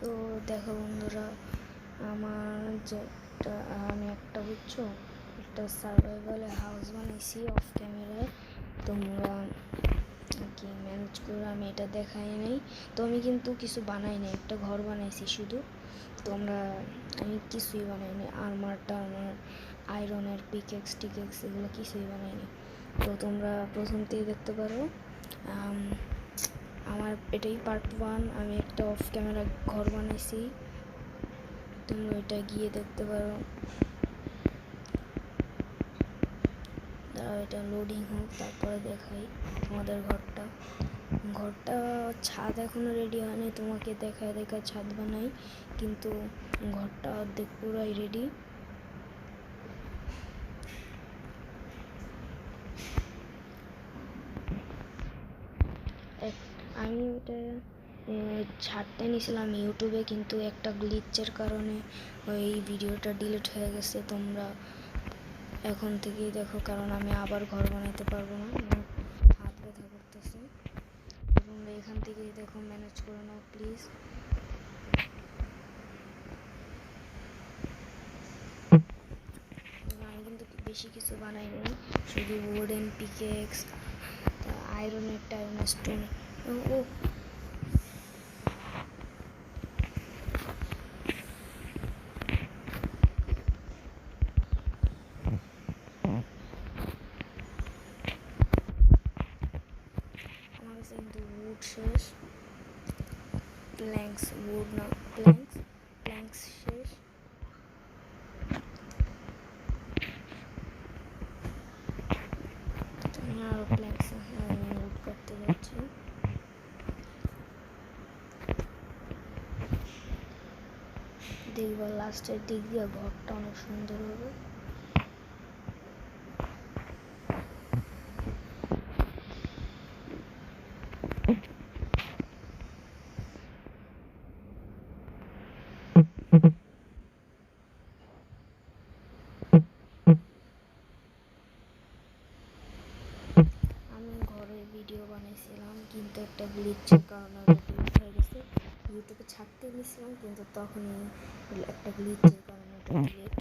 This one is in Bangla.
তো দেখো বন্ধুরা, আমার যেটা আমি একটা বুঝছো একটা সার্ভাইভাল হাউস বানাইছি অফ ক্যামেরায়। তোমরা কি ম্যানেজ করে আমি এটা দেখাই নাই। তো আমি কিন্তু কিছু বানাই নাই, একটা ঘর বানাইছি শুধু। তোমরা আমি কিছুই বানাই নি, আর্মার টার্মার আয়রনের পিকেক্স টিকেক্স এগুলো কিছুই বানাই নি। তো তোমরা প্রথম থেকে দেখতে পারো। আমার এটাই পার্ট 1। আমি একটা অফ ক্যামেরা ঘর বানাইছি, তোমরা এটা গিয়ে দেখতে পারো। এটা লোডিং হোক, তারপরে দেখাই তোমাদের ঘরটা ছাদ এখনো রেডি হয়নি, তোমাকে দেখায় ছাদ বানাই, কিন্তু ঘরটা অর্ধেক পুরাই রেডি। আমি ওটা ছাড়তে নিয়েছিলাম ইউটিউবে, কিন্তু একটা গ্লিচের কারণে ওই ভিডিওটা ডিলিট হয়ে গেছে। তোমরা এখন থেকেই দেখো, কারণ আমি আবার ঘর বানাইতে পারবো না, আমার হাত ব্যথা করতেছে। তোমরা এখান থেকেই দেখো, ম্যানেজ করে নাও প্লিজ। আমি কিন্তু বেশি কিছু বানাইনি, শুধু উডেন পিকেক্স, আয়রনের টাইরনের স্টোন। ও আমার কাছে কিন্তু উড শেষ, প্ল্যাঙ্কস উড না, প্ল্যাঙ্কস শেষ। আমি আরও প্ল্যাঙ্কস উড করতে যাচ্ছি। দেখবো লাস্টের দিক দিয়ে ঘরটা অনেক সুন্দর হবে। আমি ঘরের ভিডিও বানাইছিলাম, কিন্তু একটা গ্লিচের কারণে ওটা ডিলিট হয়ে গেছে। ইউটিউবে ছাড়তে গেছিলাম, কিন্তু তখনই একটা গ্লিচের কারণে ওটা ডিলিট।